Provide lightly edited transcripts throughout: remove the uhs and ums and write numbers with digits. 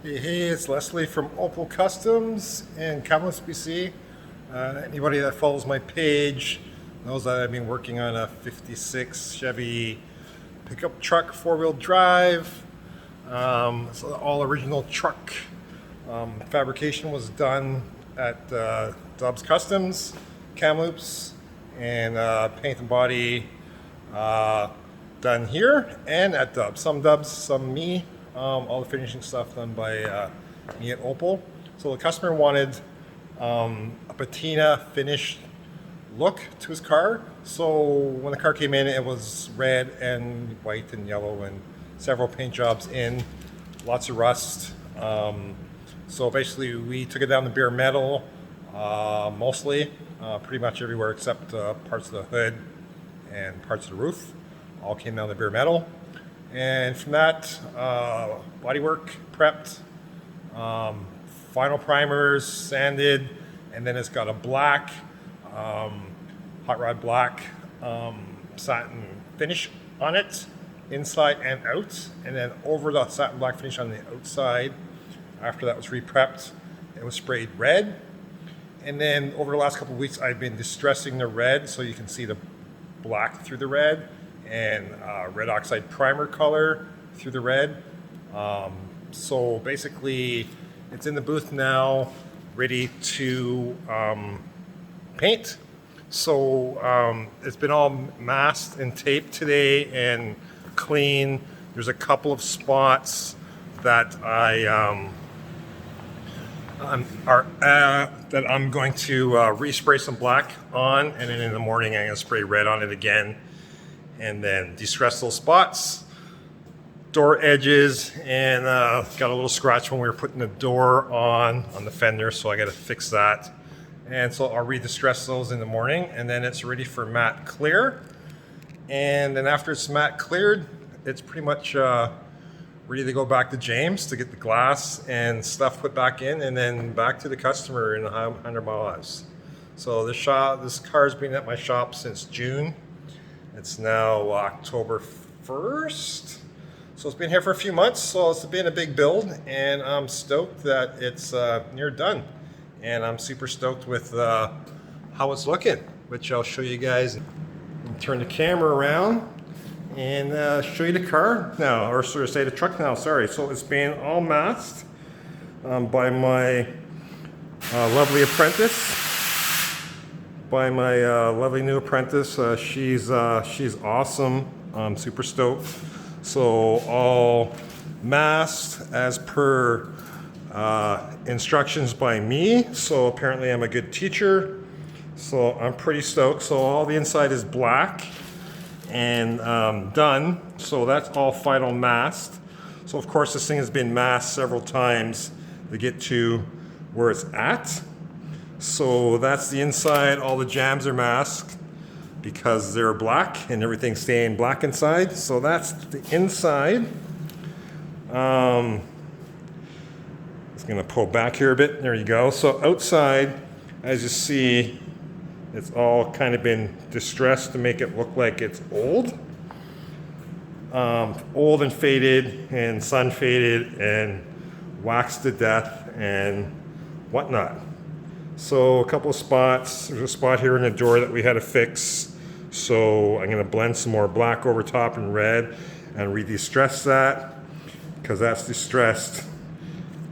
Hey, it's Leslie from Opal Customs in Kamloops, BC. Anybody that follows my page knows that I've been working on a 56 Chevy Pickup truck, four-wheel drive. So the all original truck fabrication was done at Dubs Customs, Kamloops, and paint and body done here and at Dubs. Some Dubs, some me. All the finishing stuff done by me at Opal. So the customer wanted a patina finished look to his car. So when the car came in, it was red and white and yellow and several paint jobs in, lots of rust. So basically we took it down to bare metal, mostly, pretty much everywhere except parts of the hood and parts of the roof. All came down to bare metal. And from that, bodywork prepped, final primers sanded, and then it's got a black, hot rod black satin finish on it, inside and out. And then over the satin black finish on the outside, after that was re-prepped, it was sprayed red. And then over the last couple of weeks, I've been distressing the red so you can see the black through the red, and red oxide primer color through the red. So basically it's in the booth now, ready to paint. So it's been all masked and taped today and clean. There's a couple of spots that that I'm going to respray some black on, and then in the morning I'm going to spray red on it again, and then distress those spots, door edges, and got a little scratch when we were putting the door on the fender, so I got to fix that. And so I'll re-distress those in the morning, and then it's ready for matte clear. And then after it's matte cleared, it's pretty much ready to go back to James to get the glass and stuff put back in, and then back to the customer in 100 miles. So this car's been at my shop since June. It's now October 1st. So it's been here for a few months, so it's been a big build, and I'm stoked that it's near done. And I'm super stoked with how it's looking, which I'll show you guys. Turn the camera around and show you the car now, or sort of say the truck now, sorry. So it's been all masked by my lovely apprentice. By my lovely new apprentice. She's awesome. I'm super stoked. So all masked as per instructions by me. So apparently I'm a good teacher. So I'm pretty stoked. So all the inside is black and done. So that's all final masked. So of course this thing has been masked several times to get to where it's at. So that's the inside. All the jambs are masked because they're black and everything's staying black inside. So that's the inside. It's gonna pull back here a bit. There you go. So outside, as you see, it's all kind of been distressed to make it look like it's old. Old and faded and sun faded and waxed to death and whatnot. So a couple of spots. There's a spot here in the door that we had to fix. So I'm gonna blend some more black over top and red and re-distress that because that's distressed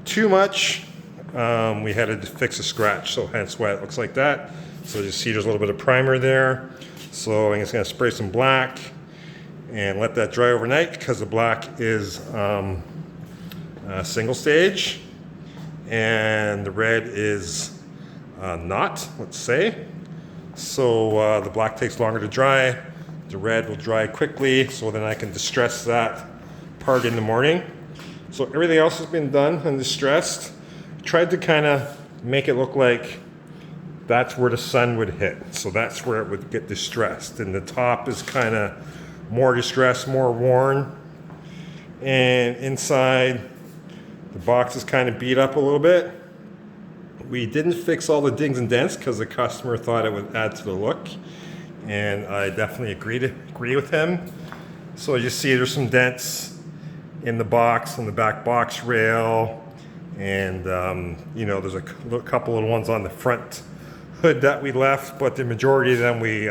too much. We had to fix a scratch, so hence why it looks like that. So you see there's a little bit of primer there. So I'm just gonna spray some black and let that dry overnight because the black is single stage and the red is not, let's say. So the black takes longer to dry. The red will dry quickly, so then I can distress that part in the morning. So everything else has been done and distressed. Tried to kind of make it look like that's where the sun would hit. So that's where it would get distressed. And the top is kind of more distressed, more worn. And inside, the box is kind of beat up a little bit. We didn't fix all the dings and dents because the customer thought it would add to the look. And I definitely agree with him. So you see there's some dents in the box, on the back box rail, And you know, there's a couple of ones on the front hood that we left, but the majority of them we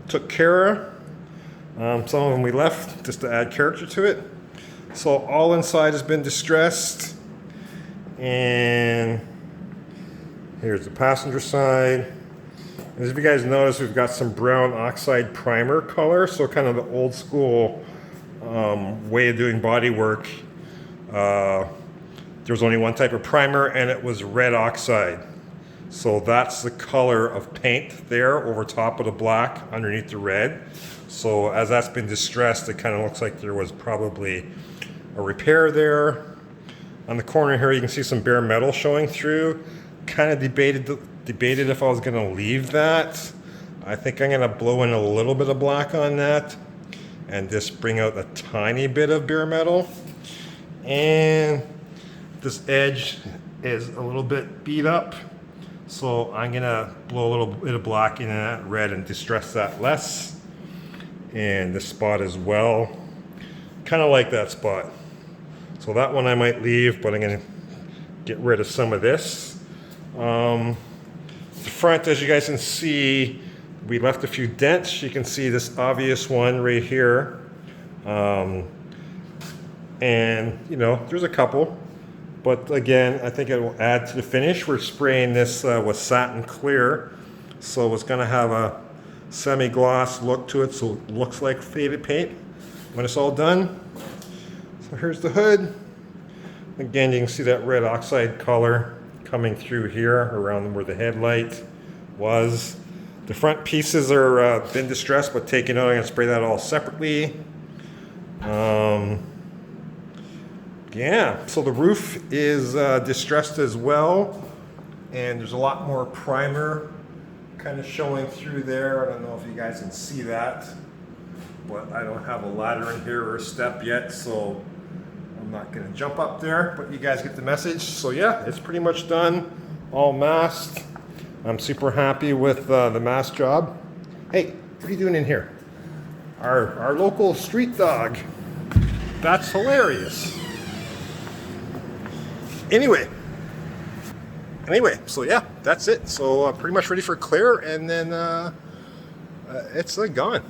took care of. Some of them we left just to add character to it. So all inside has been distressed. And here's the passenger side. As if you guys notice, we've got some brown oxide primer color, so kind of the old school way of doing body work. There was only one type of primer, and it was red oxide. So that's the color of paint there over top of the black, underneath the red. So as that's been distressed, it kind of looks like there was probably a repair there. On the corner here, you can see some bare metal showing through. Kind of debated if I was going to leave that. I think I'm going to blow in a little bit of black on that and just bring out a tiny bit of bare metal. And this edge is a little bit beat up, so I'm going to blow a little bit of black in that red and distress that less. And this spot as well, kind of like that spot. So that one I might leave, but I'm going to get rid of some of this. The front, as you guys can see, we left a few dents. You can see this obvious one right here. And, you know, there's a couple. But again, I think it will add to the finish. We're spraying this with Satin Clear. So it's going to have a semi-gloss look to it, so it looks like faded paint when it's all done. So here's the hood. Again, you can see that red oxide color coming through here around where the headlight was. The front pieces are been distressed but taken out. I'm going to spray that all separately. Yeah, so the roof is distressed as well, and there's a lot more primer kind of showing through there. I don't know if you guys can see that, but I don't have a ladder in here or a step yet, so I'm not going to jump up there, but you guys get the message. So yeah, it's pretty much done, all masked. I'm super happy with the mask job. Hey, what are you doing in here? Our local street dog. That's hilarious. Anyway, so yeah, that's it. So pretty much ready for clear, and then it's gone.